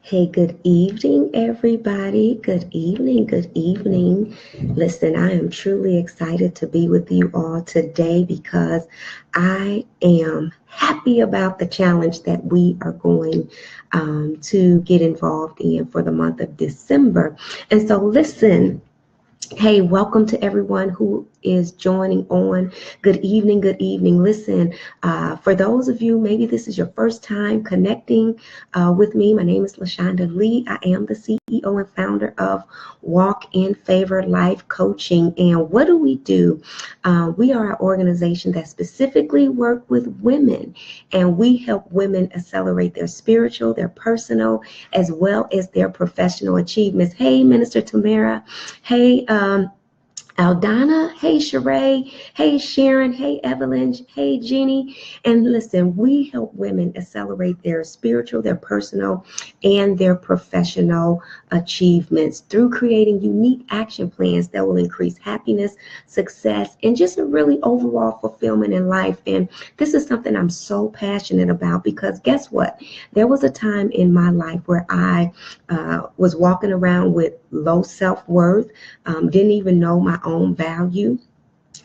Hey, good evening, everybody. Good evening, good evening. Listen, I am truly excited to be with you all today because I am happy about the challenge that we are going to get involved in for the month of December. And so, listen. Hey, welcome to everyone who is joining on. Good evening, good evening. Listen, for those of you, maybe this is your first time connecting with me. My name is LaShonda Lee. I am the CEO and founder of Walk in Favor Life Coaching. And what do? We are an organization that specifically work with women, and we help women accelerate their spiritual, their personal, as well as their professional achievements. Hey, Minister Tamara. Hey, Aldana, hey Sheree, hey Sharon, hey Evelyn, hey Jenny. And listen, we help women accelerate their spiritual, their personal, and their professional achievements through creating unique action plans that will increase happiness, success, and just a really overall fulfillment in life. And this is something I'm so passionate about because guess what? There was a time in my life where I was walking around with low self-worth, didn't even know my own value.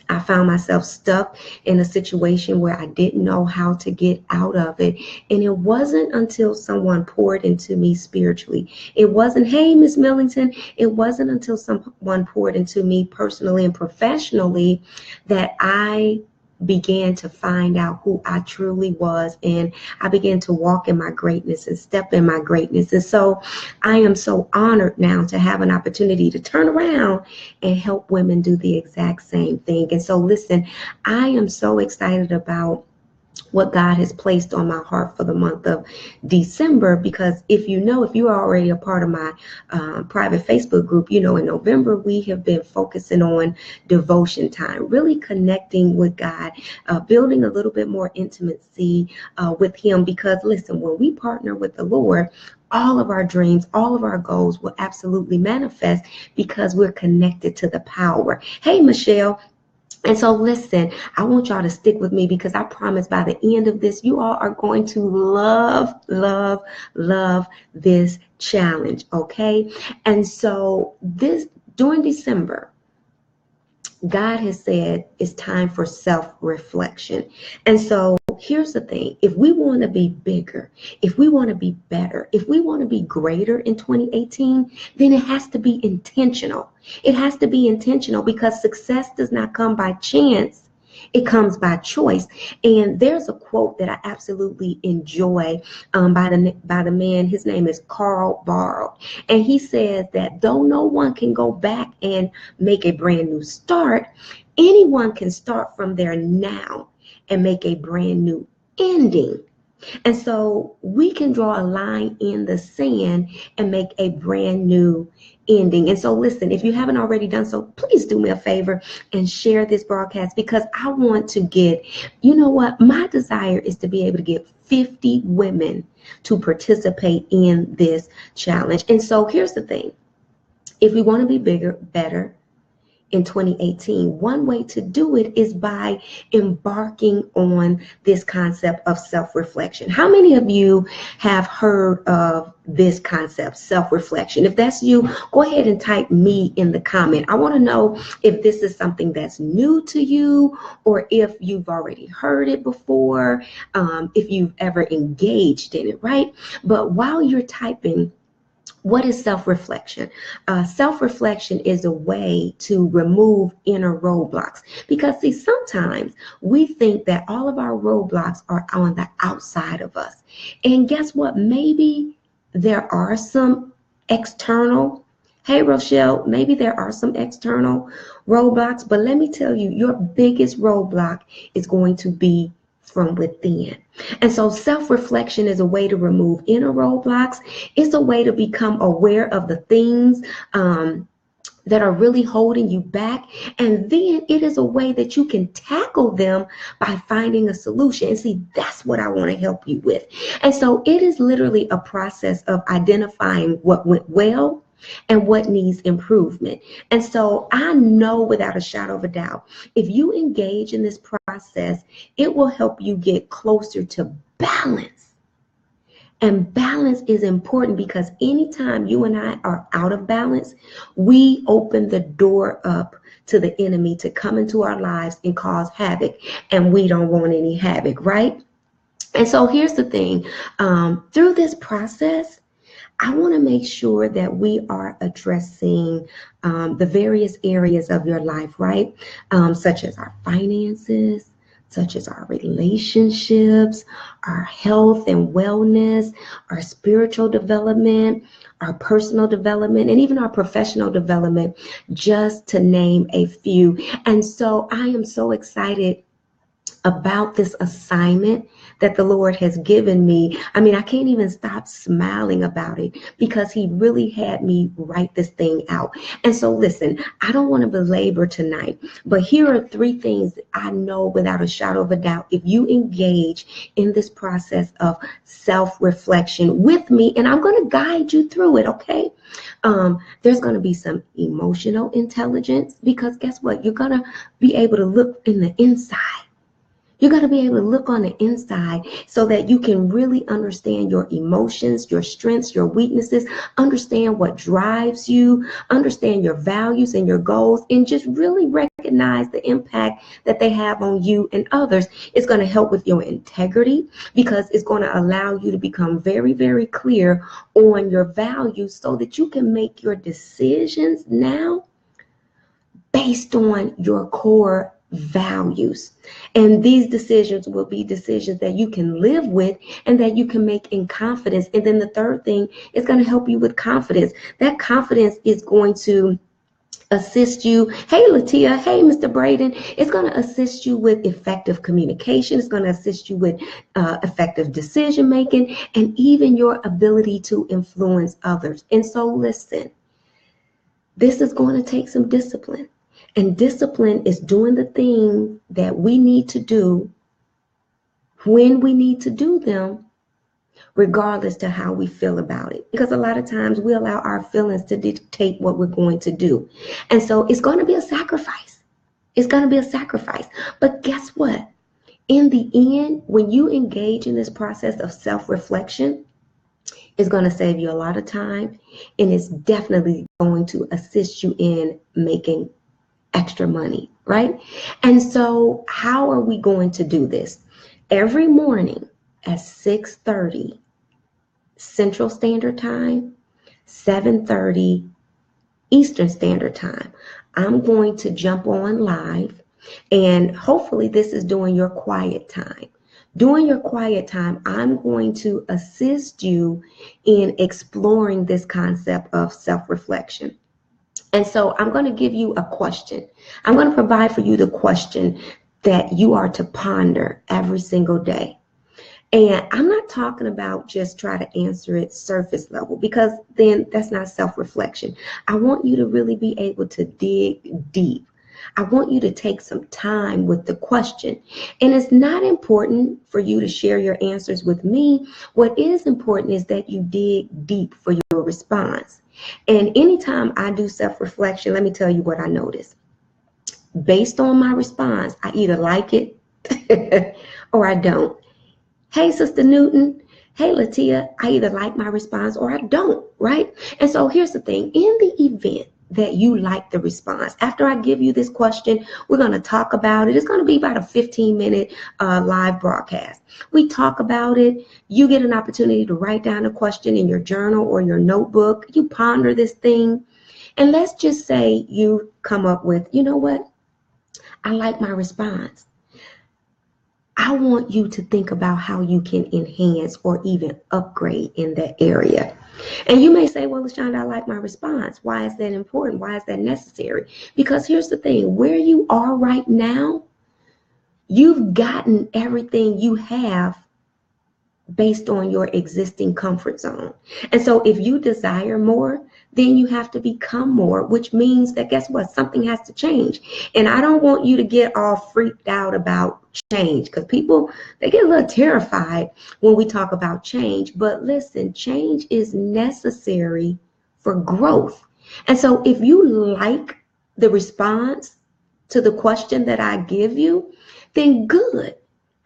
I found myself stuck in a situation where I didn't know how to get out of it. And it wasn't until someone poured into me spiritually. It wasn't, hey, Miss Millington, it wasn't until someone poured into me personally and professionally that I began to find out who I truly was, and I began to walk in my greatness and step in my greatness. And so I am so honored now to have an opportunity to turn around and help women do the exact same thing. And so listen, I am so excited about what God has placed on my heart for the month of December, because if you are already a part of my private Facebook group, in November we have been focusing on devotion time, really connecting with God, building a little bit more intimacy with Him, because listen, when we partner with the Lord, all of our dreams, all of our goals will absolutely manifest because we're connected to the power. Hey, Michelle. And so listen, I want y'all to stick with me because I promise by the end of this, you all are going to love, love, love this challenge, okay? And so during December, God has said it's time for self-reflection. And so here's the thing. If we want to be bigger, if we want to be better, if we want to be greater in 2018, then it has to be intentional. It has to be intentional because success does not come by chance. It comes by choice. And there's a quote that I absolutely enjoy by the man. His name is Carl Barrow. And he says that though no one can go back and make a brand new start, anyone can start from there now and make a brand new ending. And so we can draw a line in the sand and make a brand new ending. And so listen, if you haven't already done so, please do me a favor and share this broadcast, because I want to get, my desire is to be able to get 50 women to participate in this challenge. And so here's the thing. If we want to be bigger, better, in 2018, one way to do it is by embarking on this concept of self-reflection. How many of you have heard of this concept, self-reflection? If that's you, go ahead and type me in the comment. I want to know if this is something that's new to you or if you've already heard it before, if you've ever engaged in it, right? But while you're typing, what is self-reflection? Self-reflection is a way to remove inner roadblocks. Because see, sometimes we think that all of our roadblocks are on the outside of us. And guess what? Maybe there are some external, hey Rochelle, maybe there are some external roadblocks, but let me tell you, your biggest roadblock is going to be from within. And so self-reflection is a way to remove inner roadblocks. It's a way to become aware of the things that are really holding you back. And then it is a way that you can tackle them by finding a solution. And see, that's what I want to help you with. And so it is literally a process of identifying what went well and what needs improvement. And so I know without a shadow of a doubt, if you engage in this process, it will help you get closer to balance And balance is important because anytime you and I are out of balance, we open the door up to the enemy to come into our lives and cause havoc. And we don't want any havoc, right? And so here's the thing, through this process, I want to make sure that we are addressing the various areas of your life, right? Such as our finances, such as our relationships, our health and wellness, our spiritual development, our personal development, and even our professional development, just to name a few. And so I am so excited about this assignment that the Lord has given me. I mean, I can't even stop smiling about it because he really had me write this thing out. And so listen, I don't want to belabor tonight, but here are three things I know without a shadow of a doubt. If you engage in this process of self-reflection with me, and I'm going to guide you through it, okay? There's going to be some emotional intelligence because guess what? You're going to be able to look in the inside. You're going to be able to look on the inside so that you can really understand your emotions, your strengths, your weaknesses, understand what drives you, understand your values and your goals, and just really recognize the impact that they have on you and others. It's going to help with your integrity because it's going to allow you to become very, very clear on your values so that you can make your decisions now based on your core values. And these decisions will be decisions that you can live with and that you can make in confidence. And then the third thing is going to help you with confidence. That confidence is going to assist you. Hey, Latia. Hey, Mr. Braden. It's going to assist you with effective communication. It's going to assist you with effective decision making and even your ability to influence others. And so listen, this is going to take some discipline. And discipline is doing the thing that we need to do when we need to do them, regardless to how we feel about it. Because a lot of times we allow our feelings to dictate what we're going to do. And so it's going to be a sacrifice. It's going to be a sacrifice. But guess what? In the end, when you engage in this process of self-reflection, it's going to save you a lot of time. And it's definitely going to assist you in making extra money, right? And so how are we going to do this? Every morning at 6:30 Central Standard Time, 7:30 Eastern Standard Time, I'm going to jump on live, and hopefully this is during your quiet time. During your quiet time, I'm going to assist you in exploring this concept of self-reflection. And so I'm going to give you a question. I'm going to provide for you the question that you are to ponder every single day. And I'm not talking about just try to answer it surface level because then that's not self-reflection. I want you to really be able to dig deep. I want you to take some time with the question. And it's not important for you to share your answers with me. What is important is that you dig deep for your response. And anytime I do self-reflection, let me tell you what I notice. Based on my response, I either like it or I don't. Hey, Sister Newton. Hey, Latia. I either like my response or I don't, right? And so here's the thing. In the event that you like the response, after I give you this question, we're going to talk about it. It's going to be about a 15-minute live broadcast. We talk about it. You get an opportunity to write down a question in your journal or your notebook. You ponder this thing. And let's just say you come up with, you know what? I like my response. I want you to think about how you can enhance or even upgrade in that area. And you may say, well, LaShonda, I like my response. Why is that important? Why is that necessary? Because here's the thing, where you are right now, you've gotten everything you have based on your existing comfort zone. And so if you desire more, then you have to become more, which means that guess what? Something has to change. And I don't want you to get all freaked out about change because people, they get a little terrified when we talk about change. But listen, change is necessary for growth. And so if you like the response to the question that I give you, then good.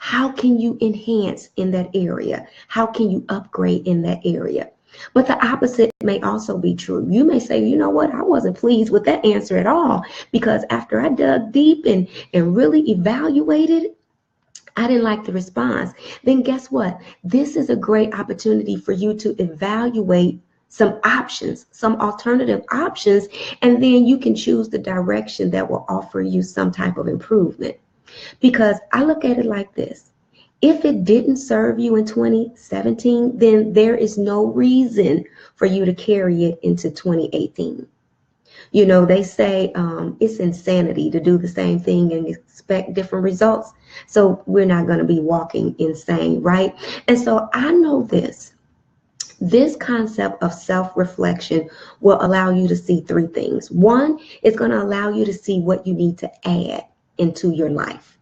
How can you enhance in that area? How can you upgrade in that area? But the opposite may also be true. You may say, you know what, I wasn't pleased with that answer at all, because after I dug deep and really evaluated, I didn't like the response. Then guess what? This is a great opportunity for you to evaluate some options, some alternative options, and then you can choose the direction that will offer you some type of improvement. Because I look at it like this. If it didn't serve you in 2017, then there is no reason for you to carry it into 2018. You know, they say it's insanity to do the same thing and expect different results. So we're not going to be walking insane, right? And so I know this concept of self-reflection will allow you to see three things. One, it's going to allow you to see what you need to add into your life.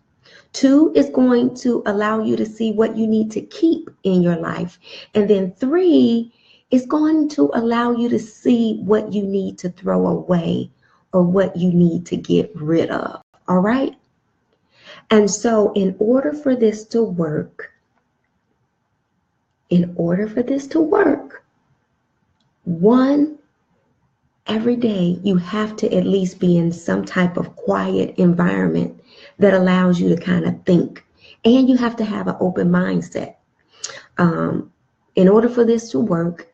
Two, is going to allow you to see what you need to keep in your life. And then three, is going to allow you to see what you need to throw away or what you need to get rid of. All right? And so in order for this to work, one, every day you have to at least be in some type of quiet environment that allows you to kind of think. And you have to have an open mindset. In order for this to work,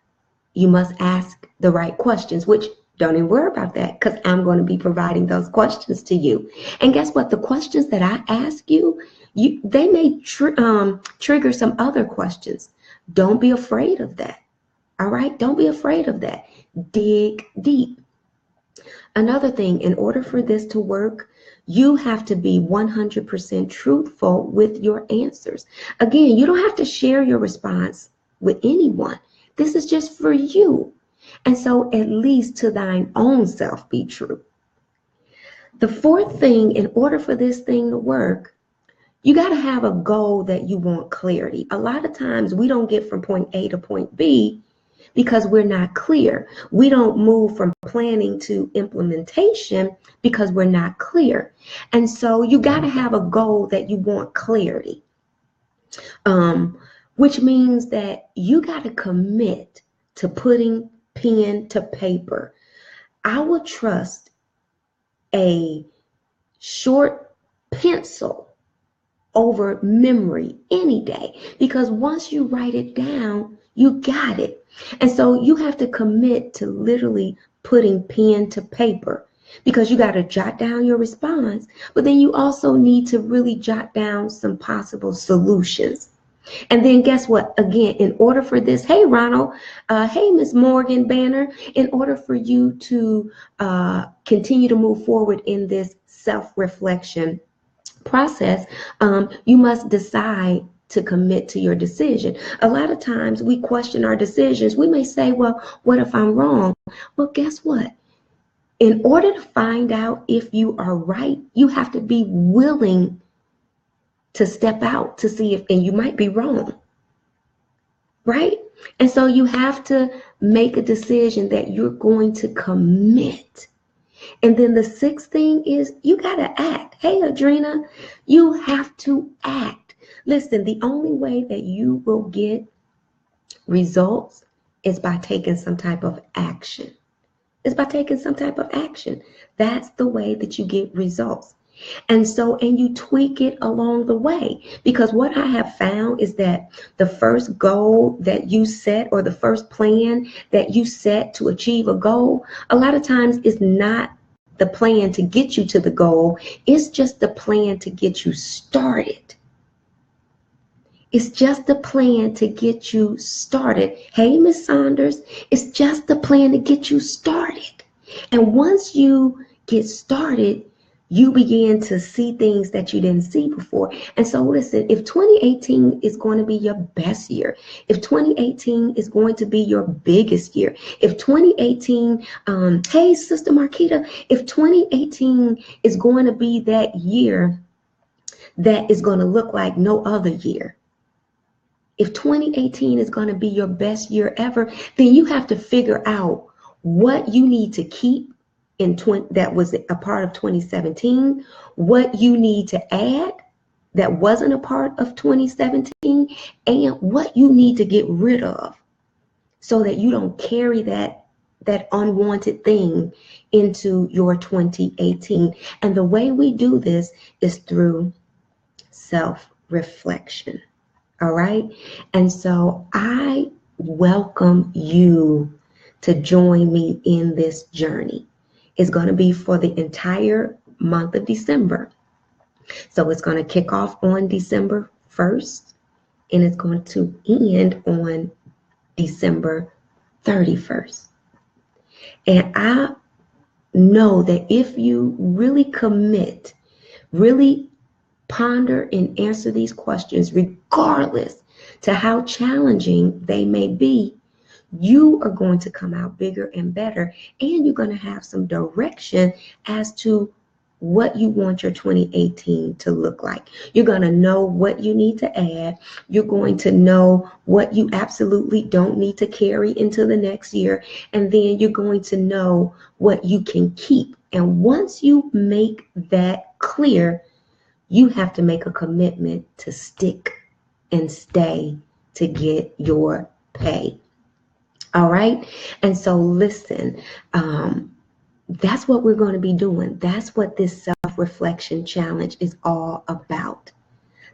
you must ask the right questions, which don't even worry about that, because I'm going to be providing those questions to you. And guess what? The questions that I ask you, they may trigger some other questions. Don't be afraid of that. All right? Don't be afraid of that. Dig deep. Another thing, in order for this to work, you have to be 100% truthful with your answers. Again, you don't have to share your response with anyone. This is just for you. And so at least to thine own self be true. The fourth thing, in order for this thing to work, you got to have a goal that you want clarity. A lot of times we don't get from point A to point B because we're not clear. We don't move from planning to implementation because we're not clear. And so you got to have a goal that you want clarity. Which means that you got to commit to putting pen to paper. I will trust a short pencil over memory any day, because once you write it down, you got it. And so you have to commit to literally putting pen to paper, because you got to jot down your response, but then you also need to really jot down some possible solutions. And then guess what? Again, in order for this, hey, Ronald, hey, Miss Morgan Banner, in order for you to continue to move forward in this self-reflection process, you must decide to commit to your decision. A lot of times we question our decisions. We may say, well, what if I'm wrong? Well, guess what? In order to find out if you are right, you have to be willing to step out to see if, and you might be wrong, right? And so you have to make a decision that you're going to commit. And then the sixth thing is you got to act. Hey, Adrena, you have to act. Listen, the only way that you will get results is by taking some type of action. It's by taking some type of action. That's the way that you get results. And you tweak it along the way, because what I have found is that the first goal that you set, or the first plan that you set to achieve a goal, a lot of times is not the plan to get you to the goal. It's just the plan to get you started. It's just the plan to get you started. Hey, Miss Saunders, it's just the plan to get you started. And once you get started, you begin to see things that you didn't see before. And so listen, if 2018 is going to be your best year, if 2018 is going to be your biggest year, if 2018, hey, Sister Marquita, if 2018 is going to be that year that is going to look like no other year, if 2018 is going to be your best year ever, then you have to figure out what you need to keep that was a part of 2017, what you need to add that wasn't a part of 2017 and what you need to get rid of so that you don't carry that unwanted thing into your 2018. And the way we do this is through self-reflection. All right. And so I welcome you to join me in this journey. It's going to be for the entire month of December. So it's going to kick off on December 1st and it's going to end on December 31st. And I know that if you really commit, really ponder and answer these questions, regardless to how challenging they may be, you are going to come out bigger and better, and you're going to have some direction as to what you want your 2018 to look like. You're going to know what you need to add. You're going to know what you absolutely don't need to carry into the next year. And then you're going to know what you can keep. And once you make that clear, you have to make a commitment to stick and stay to get your pay. All right. And so listen, that's what we're going to be doing. That's what this self-reflection challenge is all about.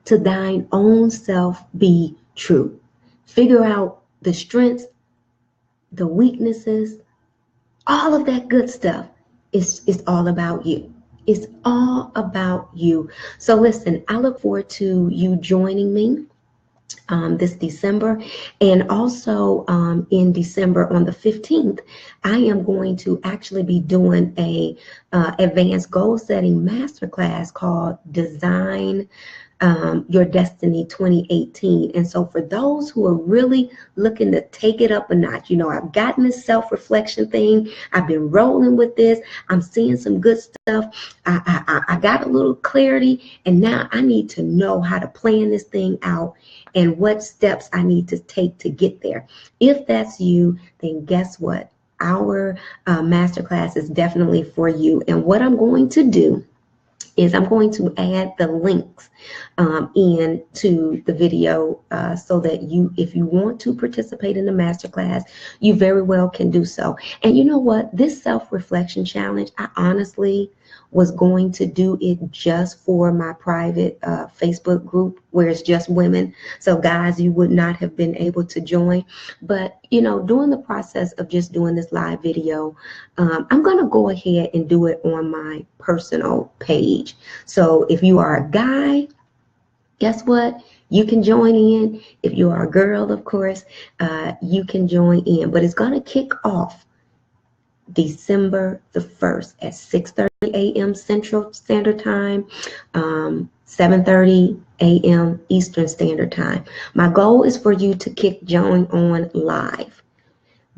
To thine own self be true. Figure out the strengths, the weaknesses, all of that good stuff. It's all about you. It's all about you. So listen, I look forward to you joining me this December. And also in December on the 15th, I am going to actually be doing a advanced goal setting masterclass called Design Your Destiny 2018. And so for those who are really looking to take it up a notch, you know, I've gotten this self-reflection thing. I've been rolling with this. I'm seeing some good stuff. I got a little clarity, and now I need to know how to plan this thing out and what steps I need to take to get there. If that's you, then guess what? Our masterclass is definitely for you. And what I'm going to do is I'm going to add the links into the video so that you, if you want to participate in the masterclass, you very well can do so. And you know what? This self-reflection challenge, I honestly was going to do it just for my private Facebook group where it's just women. So guys, you would not have been able to join. But, you know, during the process of just doing this live video, I'm going to go ahead and do it on my personal page. So if you are a guy, guess what? You can join in. If you are a girl, of course, you can join in. But it's going to kick off December the 1st at 6:30 a.m. Central Standard Time, 7:30 a.m. Eastern Standard Time. My goal is for you to join on live,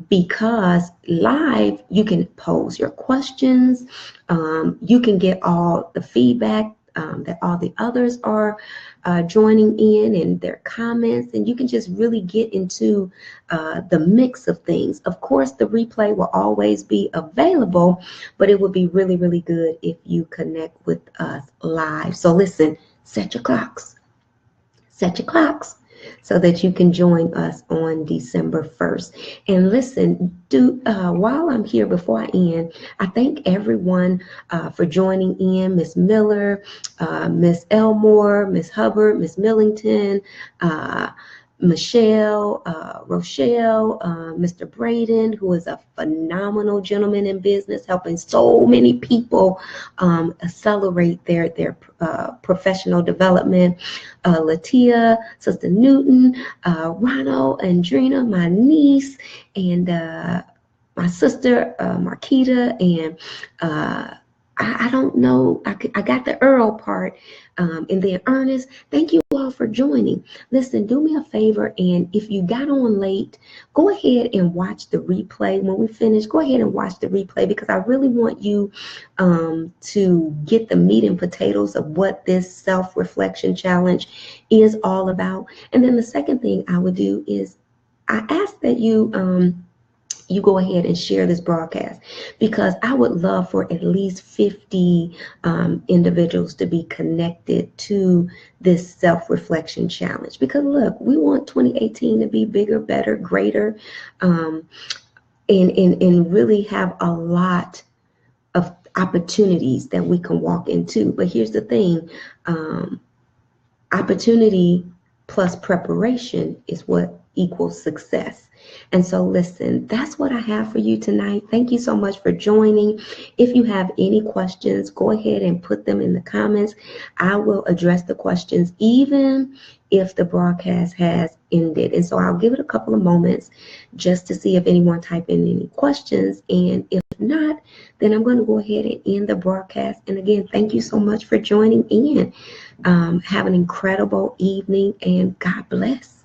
because live you can pose your questions, you can get all the feedback that all the others are joining in and their comments, and you can just really get into the mix of things. Of course, the replay will always be available, but it would be really, really good if you connect with us live. So listen, set your clocks so that you can join us on December 1st. And listen, while I'm here, before I end, I thank everyone for joining in. Miss Miller, Miss Elmore, Miss Hubbard, Miss Millington, Michelle, Rochelle, Mr. Braden, who is a phenomenal gentleman in business, helping so many people accelerate their professional development. Latia, Sister Newton, Ronald, Andrina, my niece, and my sister, Marquita, and I don't know, I got the Earl part, and then Ernest. Thank you all for joining. Listen, do me a favor, and if you got on late, go ahead and watch the replay. When we finish, go ahead and watch the replay, because I really want you to get the meat and potatoes of what this self-reflection challenge is all about. And then the second thing I would do is I ask that you you go ahead and share this broadcast, because I would love for at least 50 individuals to be connected to this self-reflection challenge. Because look, we want 2018 to be bigger, better, greater, um, and really have a lot of opportunities that we can walk into. But here's the thing, um, opportunity plus preparation is what equals success. And so, listen, that's what I have for you tonight. Thank you so much for joining. If you have any questions, go ahead and put them in the comments. I will address the questions even if the broadcast has ended. And so I'll give it a couple of moments just to see if anyone type in any questions. And if not, then I'm going to go ahead and end the broadcast. And again, thank you so much for joining in. Have an incredible evening, and God bless.